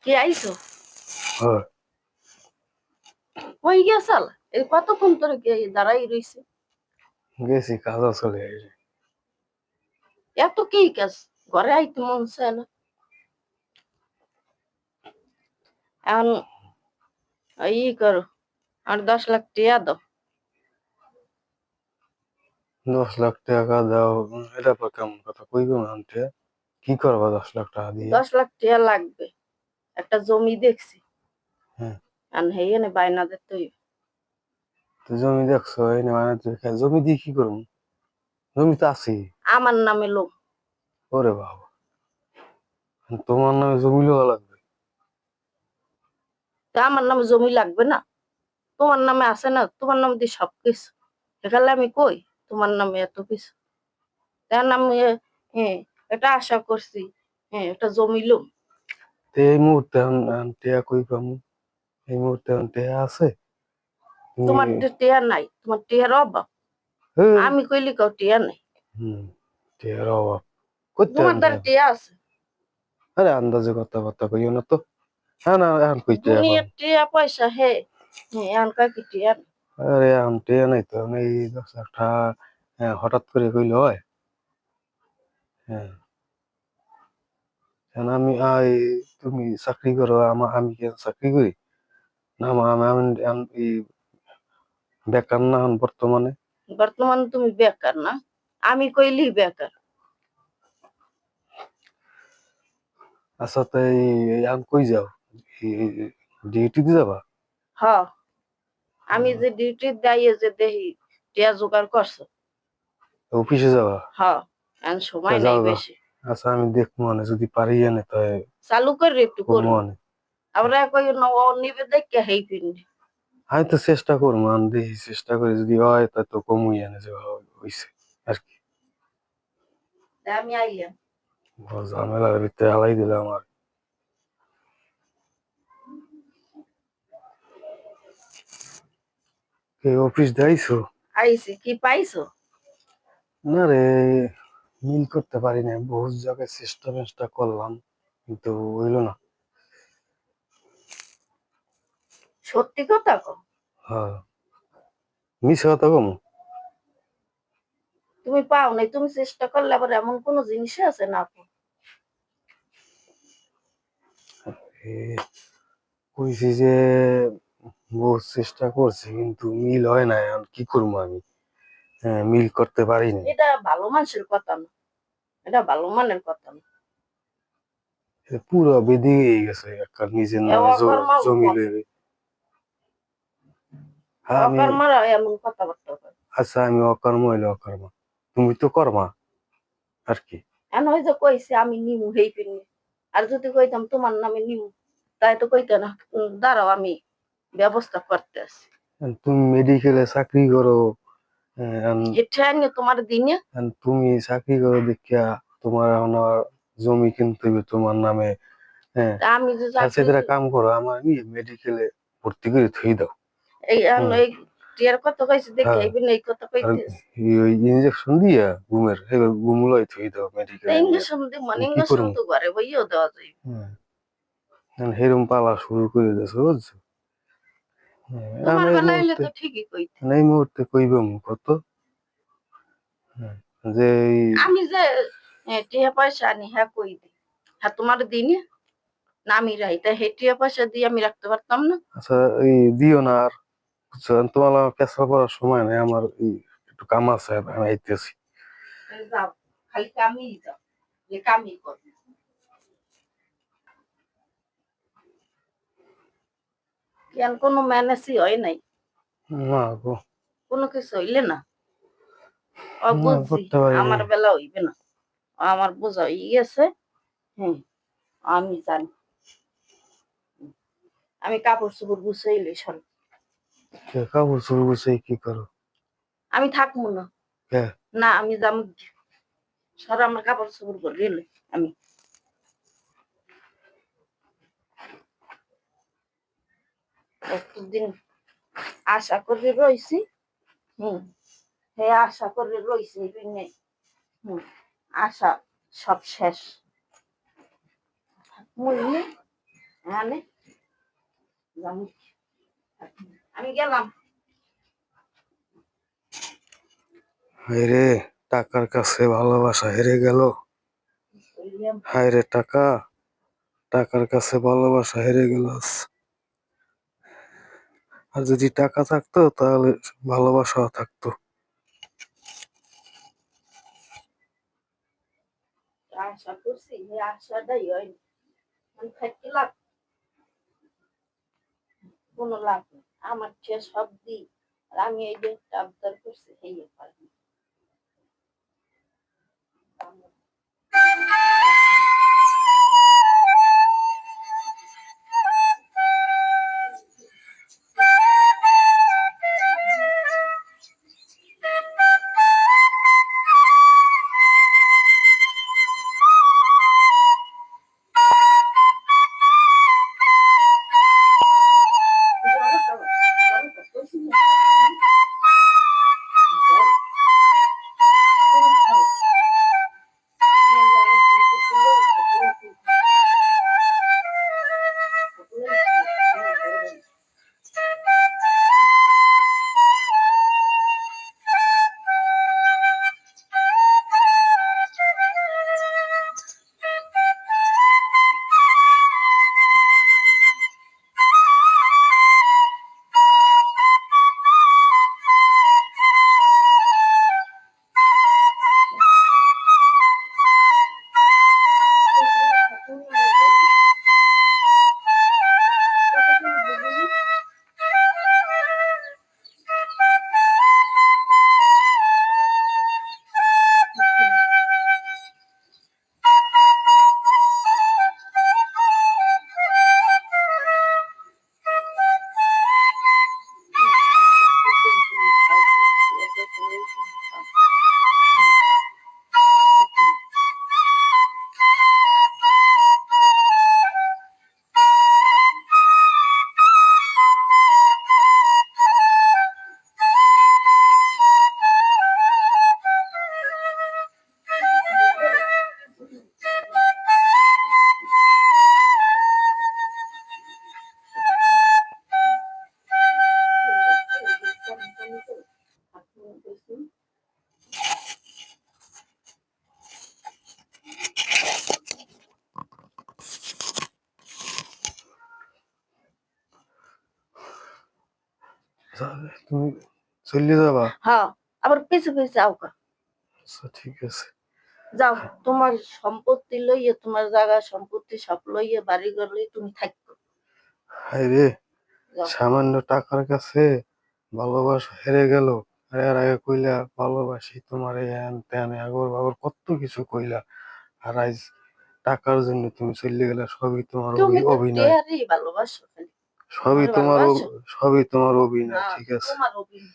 কে আইছো? হয় হয়ে গেছাল এই কতক্ষণ ধরে দাঁড়াই রইছে? গেছি কাজ চলে গেছে। এত কি কাজ? ঘরে আইতে মন চায় না। এখন করো, আর 10 লাখ টিয়া দাও। 10 লাখ টাকা দাও, এটা আবার কেমন কথা কইবে আনতে? কি করবা 10 লাখ টাকা দিয়ে? 10 লাখ টিয়া লাগবে। একটা জমি দেখছি, হ্যাঁ, আর হেয়ে বায়না দিতে হইবে। তো জমি দেখছো, এই না মানে জমি দিয়ে কি করবো? জমি তো আছে। আমার নামে লোক। ওরে বাবা, তোমার নামে জমি লওয়া লাগবে? তা আমার নামে জমি লাগবে না? তোমার নামে আছে না? তোমার নামে দিয়ে সবকিছু। এখানে আমি কই তোমার নামে এত কিছু? তার নামে হ্যাঁ, এটা আশা করছি। হ্যাঁ, এটা জমি লোক। তো এই মুহূর্তে টিয়া কই পামু? এই মুহূর্তে টিয়া আছে? তোমার তুমি টিয়া নাই, তোমার টিয়ার অভাব। এই, আমি কইলি কাউ টিয়া নাই। টিয়ার অভাব করতে তোমার দ্বারা আনতে? টিয়া আছে। আরে আন্দাজে কথাবার্তা কইও না তো। হ্যাঁ না, এখন কই টিয়া দুনিয়ার পাবো? টিয়া পয়সা হে, হ্যাঁ এখনকার কি টিয়া নাই? আরে এখন টিয়া নাই তো, আমি এই 10 লাখ টাকা হঠাৎ করে কইলে হয়? হ্যাঁ, এখন তুমি চাকরি করো, আমি কি চাকরি করি? না, আমি এই বেকার না এখন বর্তমানে। বর্তমানে তুমি বেকার না? আমি কইলি বেকার। আচ্ছা, তাই এখন কই যাও? ডিউটিতে যাবা? হ, আমি যে ডিউটি দাইয়ে যে দেহি টিয়া জোগাড় করছো। অফিসে যাবা? হ, এখন তা সময় নাই যাও যাও। বেশি। আচ্ছা, আমি দেখবো মানে যদি পারি এনে তাই চালু করে একটু কমো করুন। আনে। আমরা কই ও নিবে দেখে হেই পিন্ডি। আমি তো চেষ্টা করবো, আমি দেখি চেষ্টা করে যদি হয় তা তো কমই এনে যে হইছে আর কি। আমি আইলাম। বড় ঝামেলার ভিতরে হালাই দিলাম আর। অফিস যাইছো? আইছি, কি পাইছো? না রে, মিল করতে পারি না, বহু জায়গায় চেষ্টা মেষ্টা করলাম কিন্তু হইলো না। সত্যি কথা কও। হ্যাঁ, মিশা কথা কম। তুমি পাও নাই, তুমি চেষ্টা করলে আবার এমন কোন জিনিস আছে না আপু? কইছি যে বহু চেষ্টা করছি কিন্তু মিল হয় না, এখন কি করবো আমি? হ্যাঁ, মিল করতে পারি না। এটা ভালো মানুষের কথা না, এটা ভালো মানের কথা না। পুরো বেঁধে গেছে একটা নিজের নামে অকর্মা জমি লইবে। হ্যাঁ, আমি অকর্মারা এমন কথাবার্তা করে। আচ্ছা, আমি অকর্ম হইলে অকর্ম, তুমি তো কর্মা আর কি। এখন ওই যে কইছে আমি নিমু হেই পিন্ডি, আর যদি কইতাম তোমার নামে নিমু তাই তো কইতে না। দাঁড়াও, আমি ব্যবস্থা করতে আছি। তুমি মেডিকেলে চাকরি করো, এটা নিয়ে তোমার দিনে তুমি চাকরি করো দেখিয়া তোমার এখন আর জমি কিনতে হবে তোমার নামে। হ্যাঁ, তা আমি যে তার চাকরি সাথে কাম করো, আমার মেডিকেলে ভর্তি করে থই দাও। হ্যাঁ, এই টিয়ার কথা কইছে দেখে হ্যাঁ, এই এই কথা আর কইতেছে। ওই ইঞ্জেকশন দিয়া ঘুমের এবার ঘুমুলাই থই দাও মেডিকেলে নিয়ে। ইঞ্জেকশন দি মানে কি ইঞ্জেকশন করবো? তো ঘরে বইয়েও দেওয়া যায়। হ্যাঁ, হেরম পালা শুরু করে দিয়েছে বুঝছো। হ্যাঁ, তোমার বেলা হইলে তো ঠিকই কইতে। এই মুহূর্তে কইবাম কত? হ্যাঁ, যে আমি যে টিয়া পয়সা আনি হ্যাঁ কই দি, হ্যাঁ তোমার দিনে না আমি রাই তা হে টিয়া পয়সা দিয়ে আমি রাখতে পারতাম না? আচ্ছা, এই দিও না আর, বুঝছো? তোমার আমার পেশা করার সময় নাই, আমার এই একটু কাম আছে, আমি আইতেছি। যাও, খালি কামই যাও, যে কামই কর। কেন কোনো ম্যানেজই হয় নাই? না গো, কোনো কিছু হইলে না না বুঝছি। করতে পারি আমার নাই। বেলা হইবে না, আমার বোঝা হয়ে গেছে। হ্যাঁ, আমি জানি। আমি কাপড় চোপড় গুছাইলে সব। কাপড় চোপড় গুছাই কি করো? আমি থাকবো না। হ্যাঁ, না আমি যাবো, সর আমার কাপড় চোপড় করে গেলে আমি একদিন আশা করে রইছি। হুম, হে আশা করে রইছি নেই। হুম, আশা সব শেষ। মুই হ্যাঁ নে, যাবো। আমি গেলাম। হায়রে, টাকার কাছে ভালোবাসা হেরে গেল। বললাম, হায়রে টাকা, টাকার কাছে ভালোবাসা হেরে গেল। আর যদি টাকা থাকতো তাহলে ভালোবাসাও থাকতো। আশা করছি এই আশাটাই হয়নি। আমি থাকি লাভ, কোনো লাভ নেই। আমার চেয়ে সব দিই, আর আমি এই যে আবদার করছি এই পারি। তুমি চলে যাবা? হ্যাঁ, আবার পিছে পিছে আউকা। আচ্ছা ঠিক আছে। যাও, তোমার সম্পত্তি লইয়ে, তোমার জায়গা সম্পত্তি সব লইয়ে, বাড়ি ঘর লইয়ে তুমি থাকো। হায়রে, যাও। সামান্য টাকার কাছে ভালোবাসা হেরে গেল। আর এর আগে কইলা ভালোবাসি তোমার, হ্যান ত্যান আগর বাগর কত কিছু কইলা। আর আজ টাকার জন্য তুমি চলে গেলে। সবই তোমার তুমি তো অভিনয়। টেয়ারই ভালোবাসো খালি। সবই তোমার তোমার ভালোবাসো। সবই তোমার অভিনয়, হ্যাঁ, ঠিক আছে। তোমার অভিনয়।